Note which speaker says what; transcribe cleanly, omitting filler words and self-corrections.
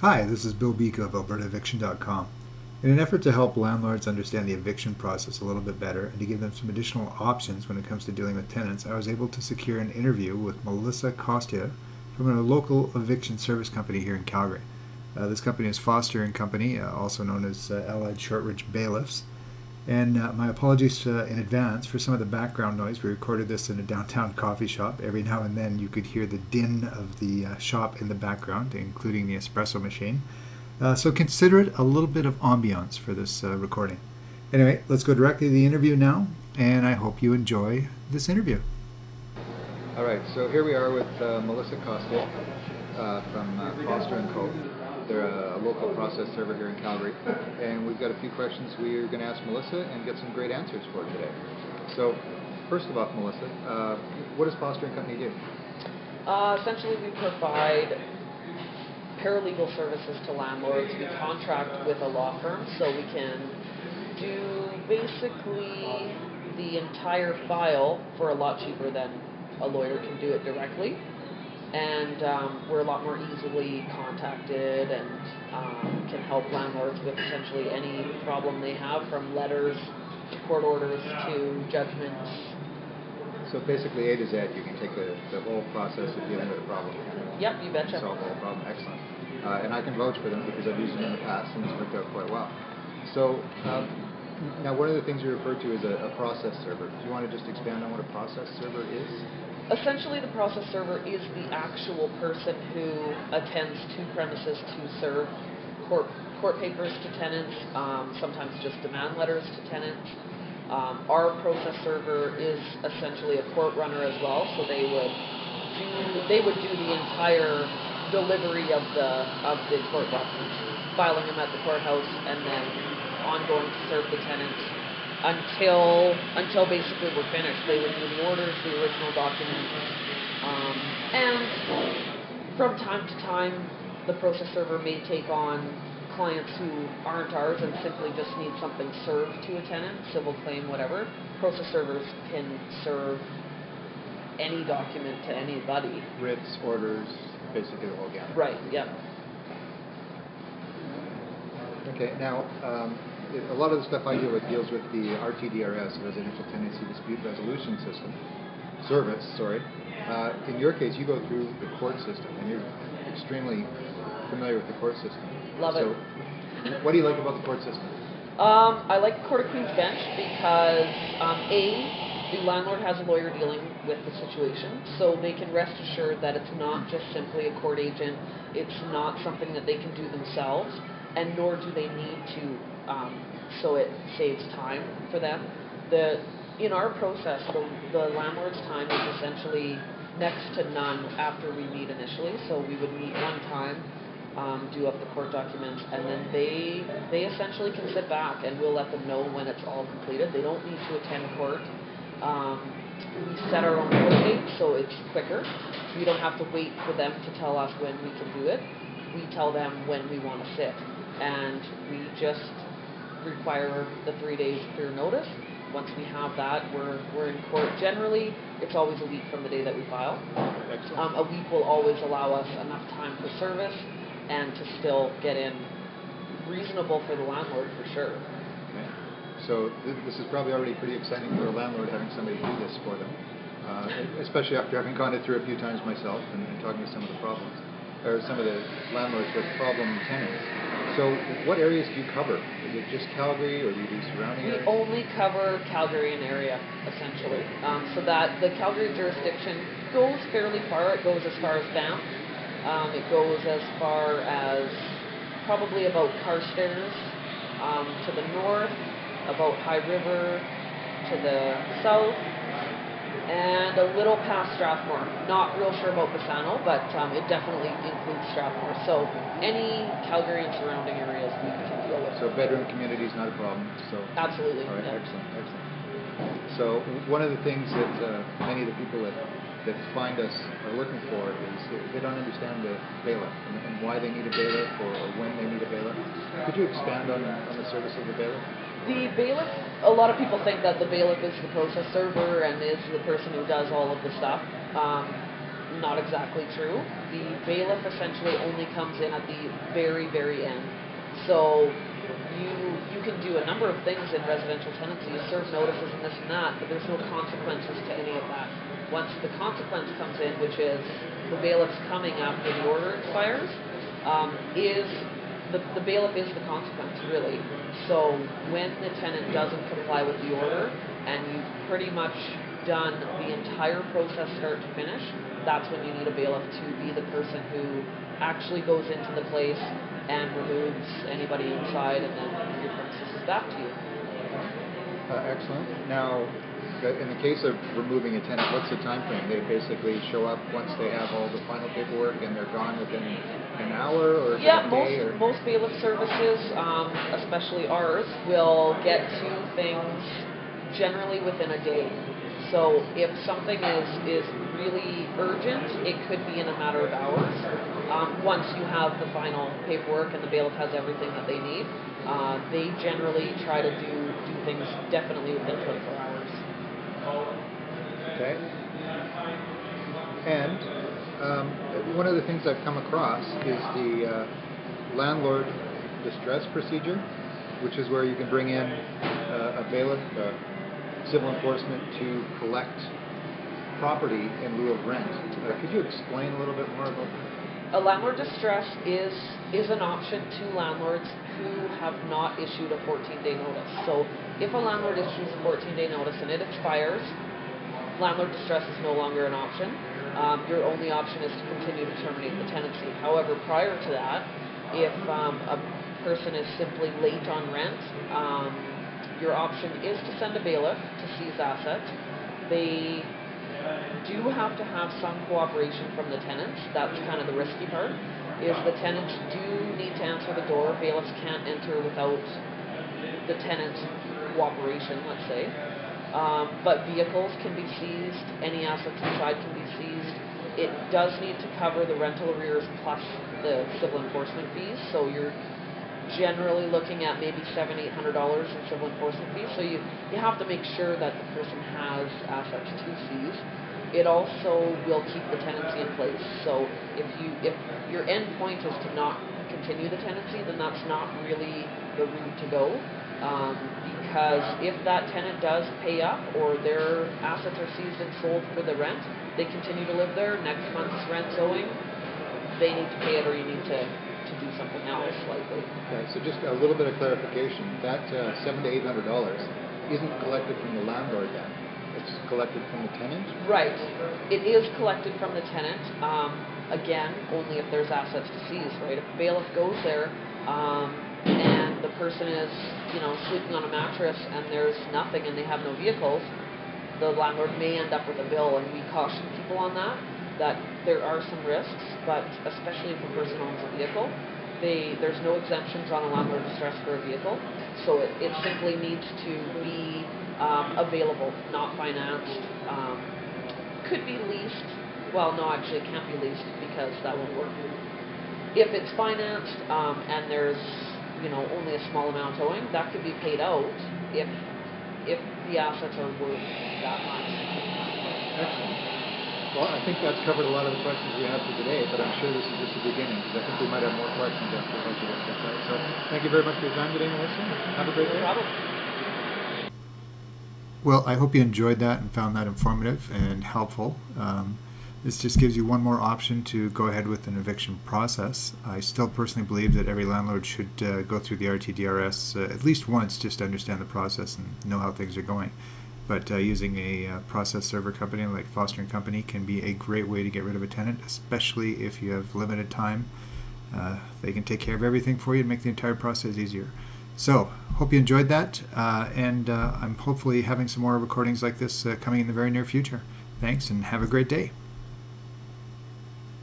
Speaker 1: Hi, this is Bill Beeka of AlbertaEviction.com. In an effort to help landlords understand the eviction process a little bit better and to give them some additional options when it comes to dealing with tenants, I was able to secure an interview with Melissa Costea from a local eviction service company here in Calgary. This company is Foster & Company, also known as Allied Shortridge Bailiffs. And my apologies in advance for some of the background noise. We recorded this in a downtown coffee shop. Every now and then you could hear the din of the shop in the background, including the espresso machine. So consider it a little bit of ambiance for this recording. Anyway, let's go directly to the interview now, and I hope you enjoy this interview.
Speaker 2: All right, so here we are with Melissa Costea from Foster & Co. They're a local process server here in Calgary, and we've got a few questions we're going to ask Melissa and get some great answers for today. So, first of all, Melissa, what does Foster & Company do?
Speaker 3: Essentially, we provide paralegal services to landlords. We contract with a law firm, so we can do basically the entire file for a lot cheaper than a lawyer can do it directly. And we're a lot more easily contacted and can help landlords with essentially any problem they have, from letters to court orders to judgments.
Speaker 2: So basically A to Z, you can take the whole process of dealing with a problem.
Speaker 3: Yep, you betcha.
Speaker 2: Solve the whole problem. Excellent. And I can vouch for them because I've used them in the past and it's worked out quite well. So now one of the things you referred to is a process server. Do you want to just expand on what a process server is?
Speaker 3: Essentially, the process server is the actual person who attends to premises to serve court papers to tenants, sometimes just demand letters to tenants. Our process server is essentially a court runner as well, so they would do the entire delivery of the court documents, filing them at the courthouse, and then ongoing to serve the tenants until basically we're finished. They would do the orders, the original documents, and from time to time, the process server may take on clients who aren't ours and simply just need something served to a tenant, civil claim, whatever. Process servers can serve any document to anybody.
Speaker 2: Writs, orders, basically the whole gamut.
Speaker 3: Right, yep.
Speaker 2: Okay, now, a lot of the stuff I deal with deals with the RTDRS, Residential Tenancy Dispute Resolution Service. In your case, you go through the court system, and you're extremely familiar with the court system.
Speaker 3: Love it.
Speaker 2: So, what do you like about the court system?
Speaker 3: I like the Court of Queen's Bench because, the landlord has a lawyer dealing with the situation, so they can rest assured that it's not just simply a court agent, it's not something that they can do themselves, and nor do they need to, so it saves time for them. In our process, the landlord's time is essentially next to none after we meet initially, so we would meet one time, do up the court documents, and then they essentially can sit back and we'll let them know when it's all completed. They don't need to attend court. We set our own court date, so it's quicker. We don't have to wait for them to tell us when we can do it. We tell them when we want to sit, and we just require the 3 days clear notice. Once we have that, we're in court. Generally, it's always a week from the day that we file. A week will always allow us enough time for service and to still get in reasonable for the landlord, for sure.
Speaker 2: Okay. So this is probably already pretty exciting for a landlord, having somebody do this for them, especially after having gone it through a few times myself and talking to some of the problems, or some of the landlords with problem tenants. So what areas do you cover? Is it just Calgary, or do you do surrounding areas?
Speaker 3: We only cover Calgary and area, essentially. So that the Calgary jurisdiction goes fairly far. It goes as far as Banff. It goes as far as probably about Carstairs to the north, about High River to the south, and a little past Strathmore. Not real sure about Bassano, but it definitely includes Strathmore. So any Calgary and surrounding areas we can deal with.
Speaker 2: So bedroom community is not a problem. So
Speaker 3: absolutely.
Speaker 2: All right,
Speaker 3: yeah.
Speaker 2: excellent. So one of the things that many of the people that find us are looking for is they don't understand the bailiff and why they need a bailiff or when they need a bailiff. Could you expand on the service of the bailiff?
Speaker 3: The bailiff, a lot of people think that the bailiff is the process server and is the person who does all of the stuff. not exactly true. The bailiff essentially only comes in at the very, very end. So you can do a number of things in residential tenancy, serve notices and this and that, but there's no consequences to any of that. Once the consequence comes in, which is the bailiff's coming after the order expires, the bailiff is the consequence, really. So when the tenant doesn't comply with the order and you've pretty much done the entire process start to finish, that's when you need a bailiff to be the person who actually goes into the place and removes anybody inside, and then your premises is back to you.
Speaker 2: Excellent. Now, in the case of removing a tenant, what's the time frame? They basically show up once they have all the final paperwork and they're gone within an hour or a day?
Speaker 3: Most bailiff services, especially ours, will get to things generally within a day. So if something is really urgent, it could be in a matter of hours. Once you have the final paperwork and the bailiff has everything that they need, they generally try to do things definitely within 24 hours.
Speaker 2: Okay. And one of the things I've come across is the landlord distress procedure, which is where you can bring in a bailiff, civil enforcement to collect property in lieu of rent. Could you explain a little bit more about that?
Speaker 3: A landlord distress is an option to landlords who have not issued a 14-day notice. So if a landlord issues a 14-day notice and it expires, landlord distress is no longer an option. Your only option is to continue to terminate the tenancy. However, prior to that, if a person is simply late on rent, your option is to send a bailiff to seize assets. They do have to have some cooperation from the tenants. That's kind of the risky part, is the tenants do need to answer the door. Bailiffs can't enter without the tenant's cooperation, let's say. But vehicles can be seized, any assets inside can be seized. It does need to cover the rental arrears plus the civil enforcement fees, so you're generally looking at maybe $700-800 in civil enforcement fees. So you have to make sure that the person has assets to seize. It also will keep the tenancy in place. So if your end point is to not continue the tenancy, then that's not really the route to go. Because if that tenant does pay up or their assets are seized and sold for the rent, they continue to live there, next month's rent's owing, they need to pay it or you need to do something else likely.
Speaker 2: Okay, so just a little bit of clarification. That $700 to $800 isn't collected from the landlord then? It's collected from the tenant?
Speaker 3: Right. It is collected from the tenant. Again, only if there's assets to seize, right? If a bailiff goes there and the person is, sleeping on a mattress and there's nothing and they have no vehicles, the landlord may end up with a bill, and we caution people on that there are some risks, but especially if a person owns a vehicle, there's no exemptions on a landlord distress for a vehicle, so it simply needs to be available, not financed. Could be leased. Well, no, actually it can't be leased because that won't work. If it's financed and there's only a small amount owing, that could be paid out if the assets are worth that much.
Speaker 2: Excellent. Well, I think that's covered a lot of the questions we have for today, but I'm sure this is just the beginning, because I think we might have more questions after the budget is set. So thank you very much for your time today, Melissa. Have a great day.
Speaker 3: No problem.
Speaker 1: Well, I hope you enjoyed that and found that informative and helpful. This just gives you one more option to go ahead with an eviction process. I still personally believe that every landlord should go through the RTDRS at least once just to understand the process and know how things are going. But using a process server company like Foster & Company can be a great way to get rid of a tenant, especially if you have limited time. They can take care of everything for you and make the entire process easier. So, hope you enjoyed that, and I'm hopefully having some more recordings like this coming in the very near future. Thanks, and have a great day.